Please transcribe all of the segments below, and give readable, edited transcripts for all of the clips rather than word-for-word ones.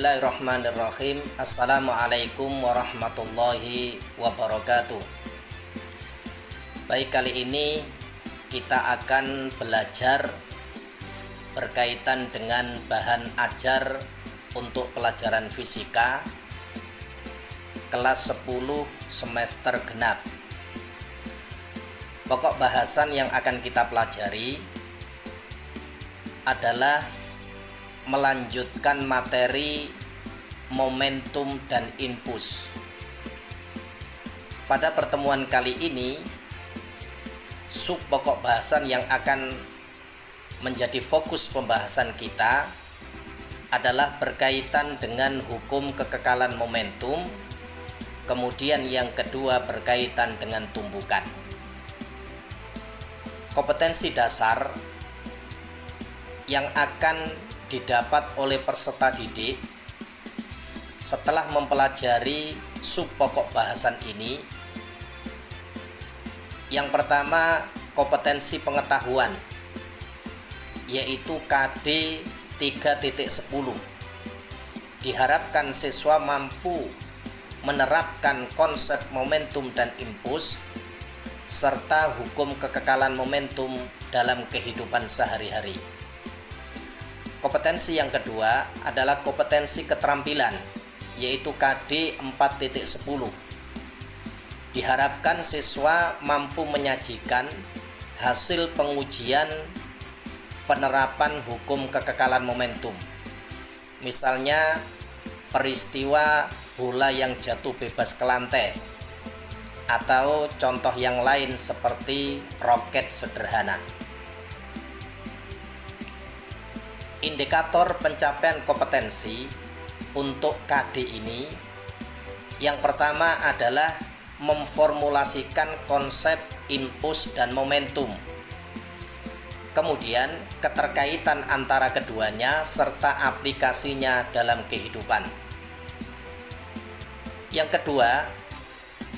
Bismillahirrahmanirrahim. Assalamualaikum warahmatullahi wabarakatuh. Baik, kali ini kita akan belajar berkaitan dengan bahan ajar untuk pelajaran fisika kelas 10 semester genap. Pokok bahasan yang akan kita pelajari adalah melanjutkan materi momentum dan impuls. Pada pertemuan kali ini, sub pokok bahasan yang akan menjadi fokus pembahasan kita adalah berkaitan dengan hukum kekekalan momentum, kemudian yang kedua berkaitan dengan tumbukan. Kompetensi dasar yang akan didapat oleh peserta didik setelah mempelajari sub pokok bahasan ini. Yang pertama, kompetensi pengetahuan, yaitu KD 3.10. Diharapkan siswa mampu menerapkan konsep momentum dan impuls serta hukum kekekalan momentum dalam kehidupan sehari-hari. Kompetensi yang kedua adalah kompetensi keterampilan, yaitu KD 4.10. Diharapkan siswa mampu menyajikan hasil pengujian penerapan hukum kekekalan momentum. Misalnya peristiwa bola yang jatuh bebas ke lantai, atau contoh yang lain seperti roket sederhana. Indikator pencapaian kompetensi untuk KD ini, yang pertama adalah memformulasikan konsep impuls dan momentum, kemudian keterkaitan antara keduanya serta aplikasinya dalam kehidupan. Yang kedua,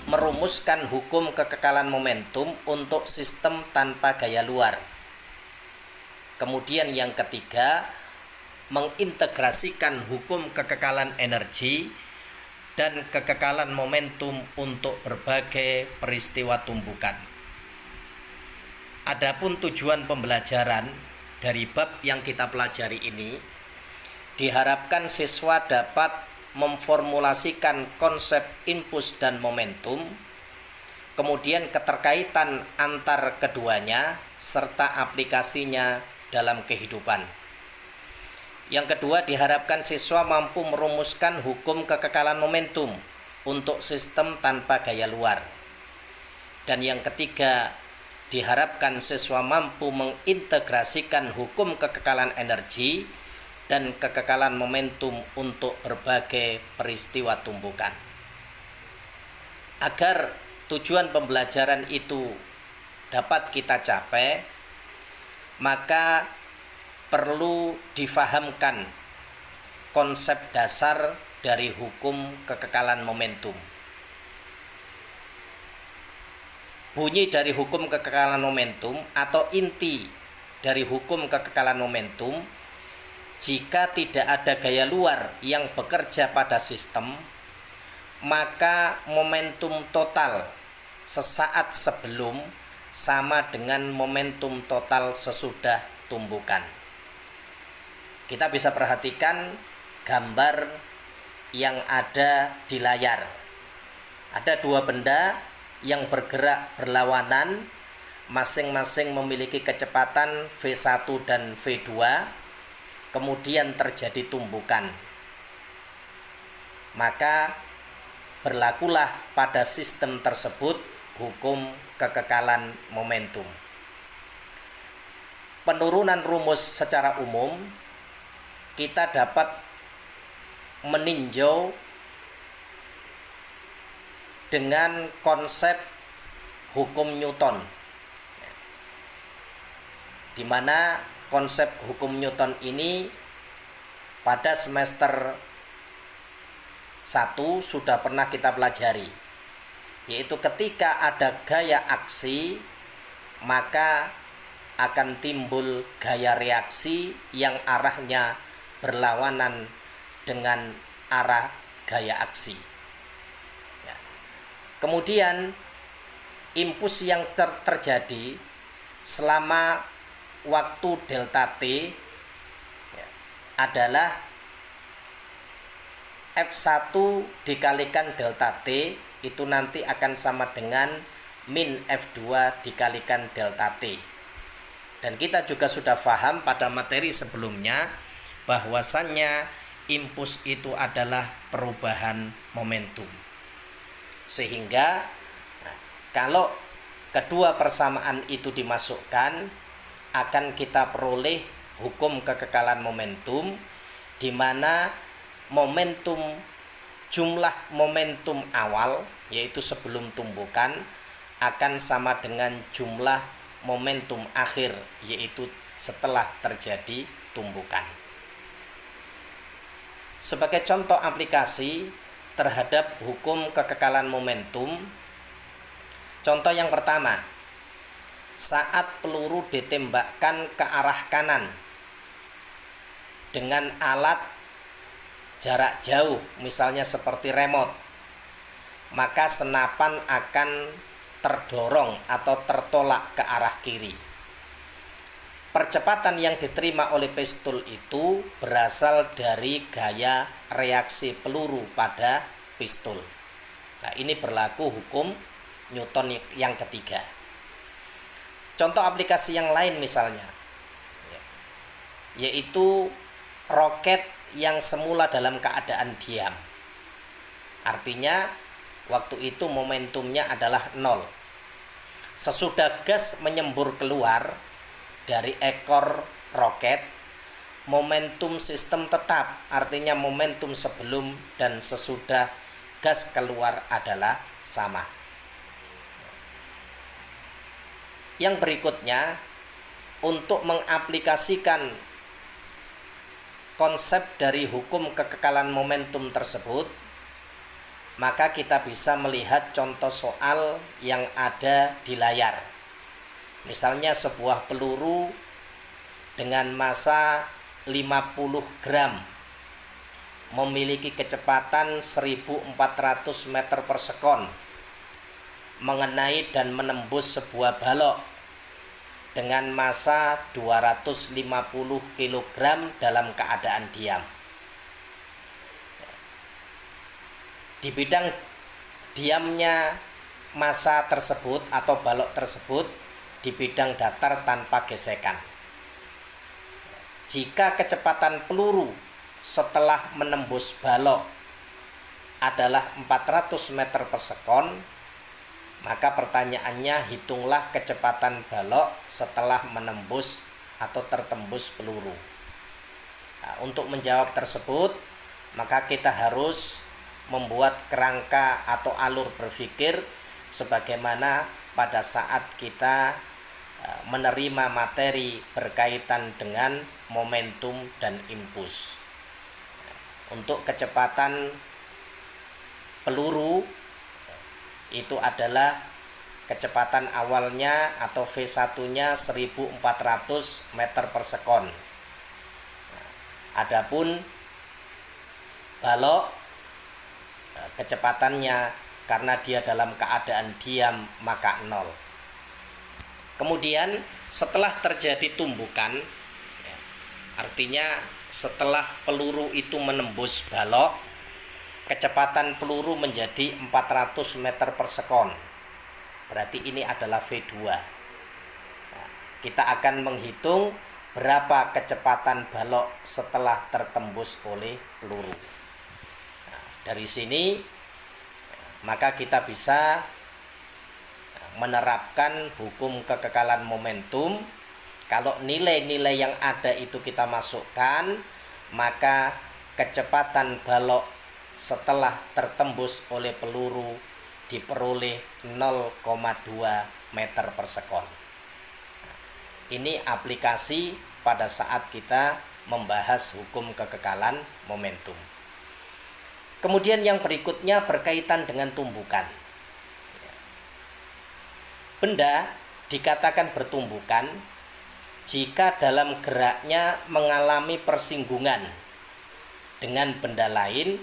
merumuskan hukum kekekalan momentum untuk sistem tanpa gaya luar. Kemudian yang ketiga, mengintegrasikan hukum kekekalan energi dan kekekalan momentum untuk berbagai peristiwa tumbukan. Adapun tujuan pembelajaran dari bab yang kita pelajari ini, diharapkan siswa dapat memformulasikan konsep impuls dan momentum, kemudian keterkaitan antar keduanya serta aplikasinya dalam kehidupan. Yang kedua, diharapkan siswa mampu merumuskan hukum kekekalan momentum untuk sistem tanpa gaya luar. Dan yang ketiga, diharapkan siswa mampu mengintegrasikan hukum kekekalan energi dan kekekalan momentum untuk berbagai peristiwa tumbukan. Agar tujuan pembelajaran itu dapat kita capai, maka perlu difahamkan konsep dasar dari hukum kekekalan momentum. Bunyi dari hukum kekekalan momentum atau inti dari hukum kekekalan momentum, jika tidak ada gaya luar yang bekerja pada sistem, maka momentum total sesaat sebelum sama dengan momentum total sesudah tumbukan. Kita bisa perhatikan gambar yang ada di layar. Ada dua benda yang bergerak berlawanan, masing-masing memiliki kecepatan V1 dan V2, kemudian terjadi tumbukan. Maka berlakulah pada sistem tersebut hukum kekekalan momentum. Penurunan rumus secara umum, kita dapat meninjau dengan konsep hukum Newton, di mana konsep hukum Newton ini pada semester 1 sudah pernah kita pelajari, yaitu ketika ada gaya aksi, maka akan timbul gaya reaksi yang arahnya berlawanan dengan arah gaya aksi. Ya. Kemudian impuls yang terjadi selama waktu delta T ya, adalah F1 dikalikan delta T itu nanti akan sama dengan min F2 dikalikan delta T. Dan kita juga sudah paham pada materi sebelumnya bahwasannya impuls itu adalah perubahan momentum. Sehingga kalau kedua persamaan itu dimasukkan, akan kita peroleh hukum kekekalan momentum, di mana jumlah momentum awal, yaitu sebelum tumbukan, akan sama dengan jumlah momentum akhir, yaitu setelah terjadi tumbukan. Sebagai contoh aplikasi terhadap hukum kekekalan momentum, contoh yang pertama, saat peluru ditembakkan ke arah kanan dengan alat jarak jauh, misalnya seperti remote, maka senapan akan terdorong atau tertolak ke arah kiri. Percepatan yang diterima oleh pistol itu berasal dari gaya reaksi peluru pada pistol. Nah, ini berlaku hukum Newton yang ketiga. Contoh aplikasi yang lain misalnya, yaitu roket yang semula dalam keadaan diam. Artinya waktu itu momentumnya adalah 0. Sesudah gas menyembur keluar dari ekor roket, momentum sistem tetap, artinya momentum sebelum dan sesudah gas keluar adalah sama. Yang berikutnya, untuk mengaplikasikan konsep dari hukum kekekalan momentum tersebut, maka kita bisa melihat contoh soal yang ada di layar. Misalnya sebuah peluru dengan massa 50 gram memiliki kecepatan 1400 meter per sekon mengenai dan menembus sebuah balok dengan massa 250 kg dalam keadaan diam. Di bidang diamnya massa tersebut atau balok tersebut di bidang datar tanpa gesekan. Jika kecepatan peluru setelah menembus balok adalah 400 meter per sekon, maka pertanyaannya, hitunglah kecepatan balok setelah menembus atau tertembus peluru. Nah, untuk menjawab tersebut, maka kita harus membuat kerangka atau alur berpikir sebagaimana pada saat kita menerima materi berkaitan dengan momentum dan impuls. Untuk kecepatan peluru itu adalah kecepatan awalnya atau V1-nya 1400 meter per sekon. Adapun balok, kecepatannya karena dia dalam keadaan diam maka 0. Kemudian setelah terjadi tumbukan, artinya setelah peluru itu menembus balok, kecepatan peluru menjadi 400 meter per sekon. Berarti ini adalah V2. Nah, kita akan menghitung berapa kecepatan balok setelah tertembus oleh peluru. Nah, dari sini maka kita bisa menerapkan hukum kekekalan momentum. Kalau nilai-nilai yang ada itu kita masukkan, maka kecepatan balok setelah tertembus oleh peluru diperoleh 0,2 meter per sekon. Ini aplikasi pada saat kita membahas hukum kekekalan momentum. Kemudian yang berikutnya berkaitan dengan tumbukan. Benda dikatakan bertumbukan jika dalam geraknya mengalami persinggungan dengan benda lain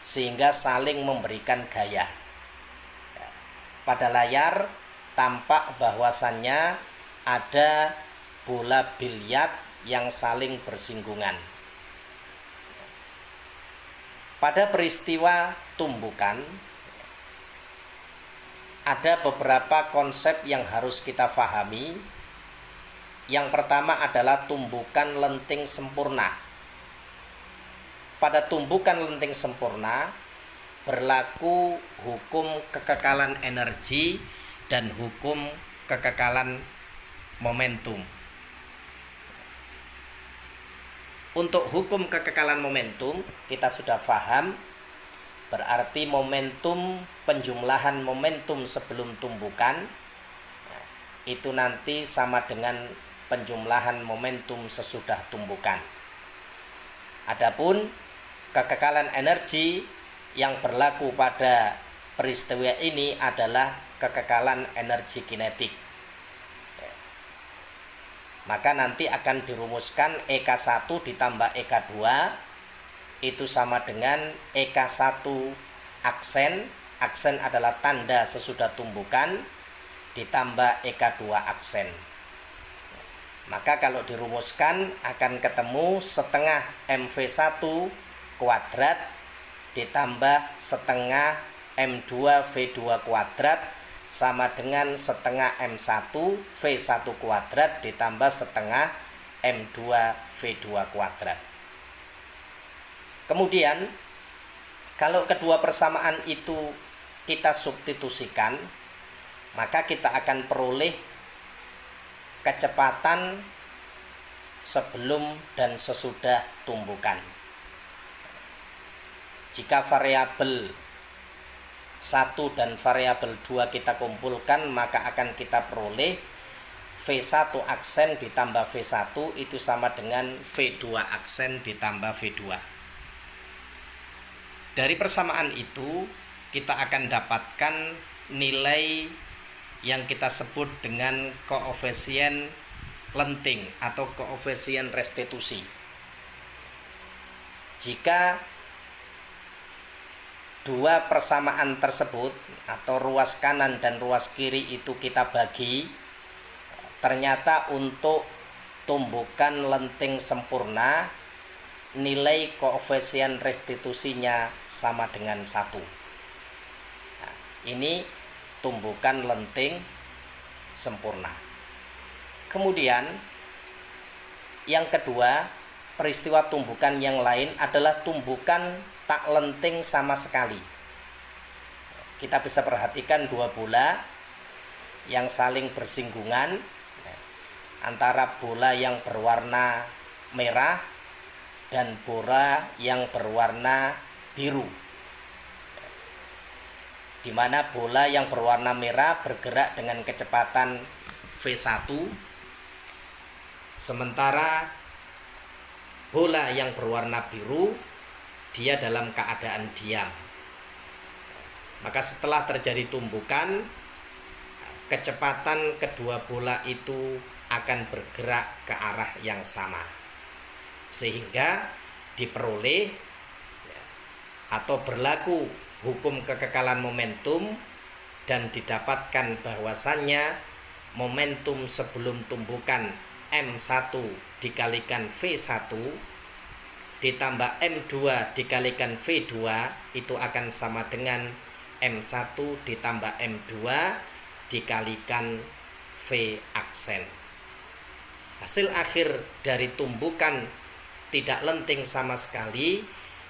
sehingga saling memberikan gaya. Pada layar tampak bahwasannya ada bola biliar yang saling bersinggungan. Pada peristiwa tumbukan ada beberapa konsep yang harus kita pahami. Yang pertama adalah tumbukan lenting sempurna. Pada tumbukan lenting sempurna berlaku hukum kekekalan energi dan hukum kekekalan momentum. Untuk hukum kekekalan momentum kita sudah paham, berarti momentum, penjumlahan momentum sebelum tumbukan itu nanti sama dengan penjumlahan momentum sesudah tumbukan. Adapun kekekalan energi yang berlaku pada peristiwa ini adalah kekekalan energi kinetik. Maka nanti akan dirumuskan EK1 ditambah EK2 itu sama dengan EK1 aksen. Aksen adalah tanda sesudah tumbukan ditambah EK2 aksen. Maka kalau dirumuskan akan ketemu setengah MV1 kuadrat ditambah setengah M2 V2 kuadrat sama dengan setengah M1 V1 kuadrat ditambah setengah M2 V2 kuadrat. Kemudian kalau kedua persamaan itu kita substitusikan, maka kita akan peroleh kecepatan sebelum dan sesudah tumbukan. Jika variabel 1 dan variabel 2 kita kumpulkan, maka akan kita peroleh V1 aksen ditambah V1 itu sama dengan V2 aksen ditambah V2. Dari persamaan itu kita akan dapatkan nilai yang kita sebut dengan koefisien lenting atau koefisien restitusi. Jika dua persamaan tersebut atau ruas kanan dan ruas kiri itu kita bagi, ternyata untuk tumbukan lenting sempurna nilai koefisien restitusinya sama dengan 1. Nah, ini tumbukan lenting sempurna. Kemudian yang kedua, peristiwa tumbukan yang lain adalah tumbukan tak lenting sama sekali. Kita bisa perhatikan dua bola yang saling bersinggungan, antara bola yang berwarna merah dan bola yang berwarna biru, di mana bola yang berwarna merah bergerak dengan kecepatan V1, sementara bola yang berwarna biru dia dalam keadaan diam. Maka setelah terjadi tumbukan, kecepatan kedua bola itu akan bergerak ke arah yang sama, sehingga diperoleh atau berlaku hukum kekekalan momentum dan didapatkan bahwasannya momentum sebelum tumbukan M1 dikalikan V1 ditambah M2 dikalikan V2 itu akan sama dengan M1 ditambah M2 dikalikan V aksen. Hasil akhir dari tumbukan tidak lenting sama sekali,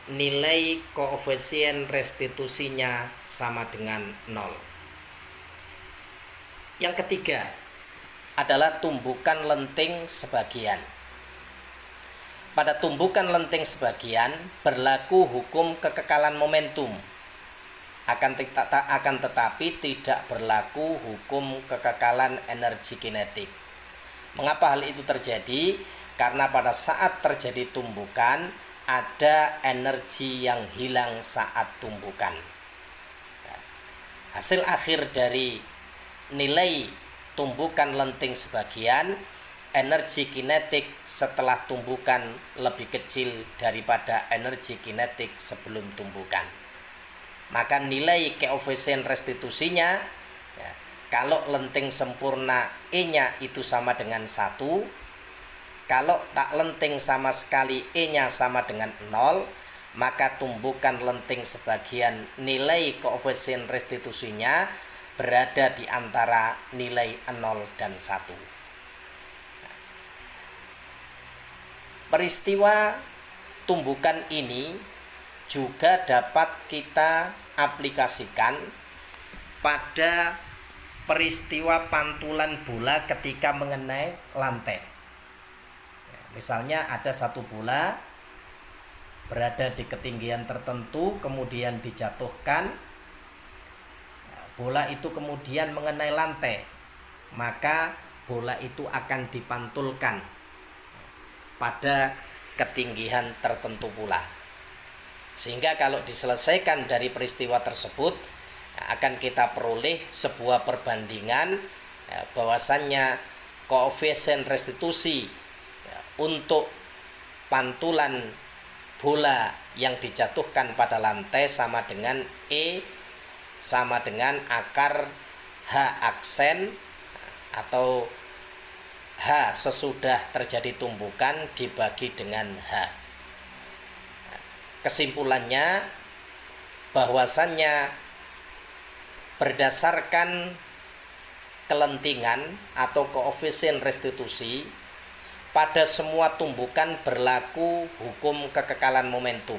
nilai koefisien restitusinya sama dengan 0. Yang ketiga adalah tumbukan lenting sebagian. Pada tumbukan lenting sebagian berlaku hukum kekekalan momentum, akan tetapi tidak berlaku hukum kekekalan energi kinetik. Mengapa hal itu terjadi? Karena pada saat terjadi tumbukan ada energi yang hilang saat tumbukan. Hasil akhir dari nilai tumbukan lenting sebagian, energi kinetik setelah tumbukan lebih kecil daripada energi kinetik sebelum tumbukan. Maka nilai koefisien restitusinya, ya, kalau lenting sempurna E-nya itu sama dengan 1, kalau tak lenting sama sekali E-nya sama dengan 0, maka tumbukan lenting sebagian nilai koefisien restitusinya berada di antara nilai 0 dan 1. Peristiwa tumbukan ini juga dapat kita aplikasikan pada peristiwa pantulan bola ketika mengenai lantai. Misalnya ada satu bola berada di ketinggian tertentu, kemudian dijatuhkan, bola itu kemudian mengenai lantai, maka bola itu akan dipantulkan pada ketinggian tertentu pula. Sehingga kalau diselesaikan dari peristiwa tersebut, akan kita peroleh sebuah perbandingan bahwasannya koefisien restitusi untuk pantulan bola yang dijatuhkan pada lantai sama dengan E sama dengan akar H aksen atau H sesudah terjadi tumbukan dibagi dengan H. Kesimpulannya bahwasannya berdasarkan kelentingan atau koefisien restitusi pada semua tumbukan berlaku hukum kekekalan momentum.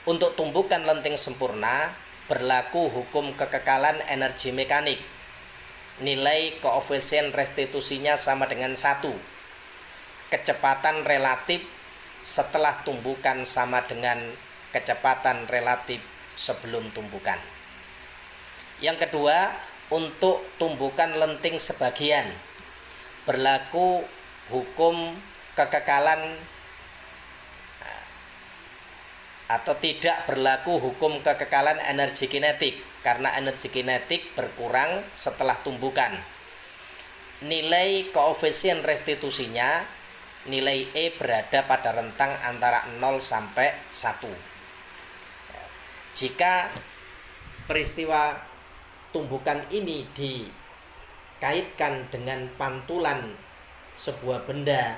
Untuk tumbukan lenting sempurna berlaku hukum kekekalan energi mekanik. Nilai koefisien restitusinya sama dengan 1. Kecepatan relatif setelah tumbukan sama dengan kecepatan relatif sebelum tumbukan. Yang kedua, untuk tumbukan lenting sebagian berlaku hukum kekekalan atau tidak berlaku hukum kekekalan energi kinetik, karena energi kinetik berkurang setelah tumbukan. Nilai koefisien restitusinya, nilai E berada pada rentang antara 0 sampai 1. Jika peristiwa tumbukan ini dikaitkan dengan pantulan sebuah benda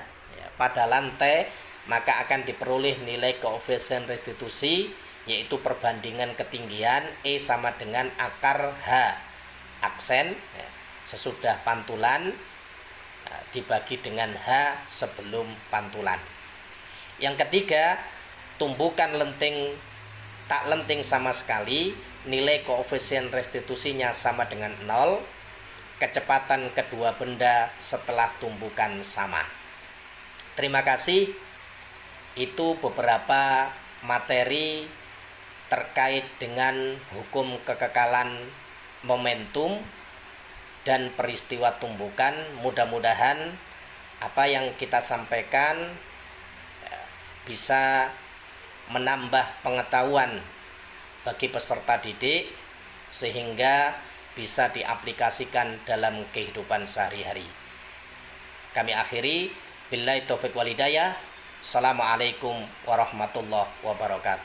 pada lantai, maka akan diperoleh nilai koefisien restitusi, yaitu perbandingan ketinggian E sama dengan akar H aksen sesudah pantulan dibagi dengan H sebelum pantulan. Yang ketiga, tumbukan lenting tak lenting sama sekali, nilai koefisien restitusinya sama dengan 0, kecepatan kedua benda setelah tumbukan sama. Terima kasih. Itu beberapa materi terkait dengan hukum kekekalan momentum dan peristiwa tumbukan. Mudah-mudahan apa yang kita sampaikan bisa menambah pengetahuan bagi peserta didik sehingga bisa diaplikasikan dalam kehidupan sehari-hari. Kami akhiri, billahi taufiq wal hidayah. Assalamualaikum warahmatullahi wabarakatuh.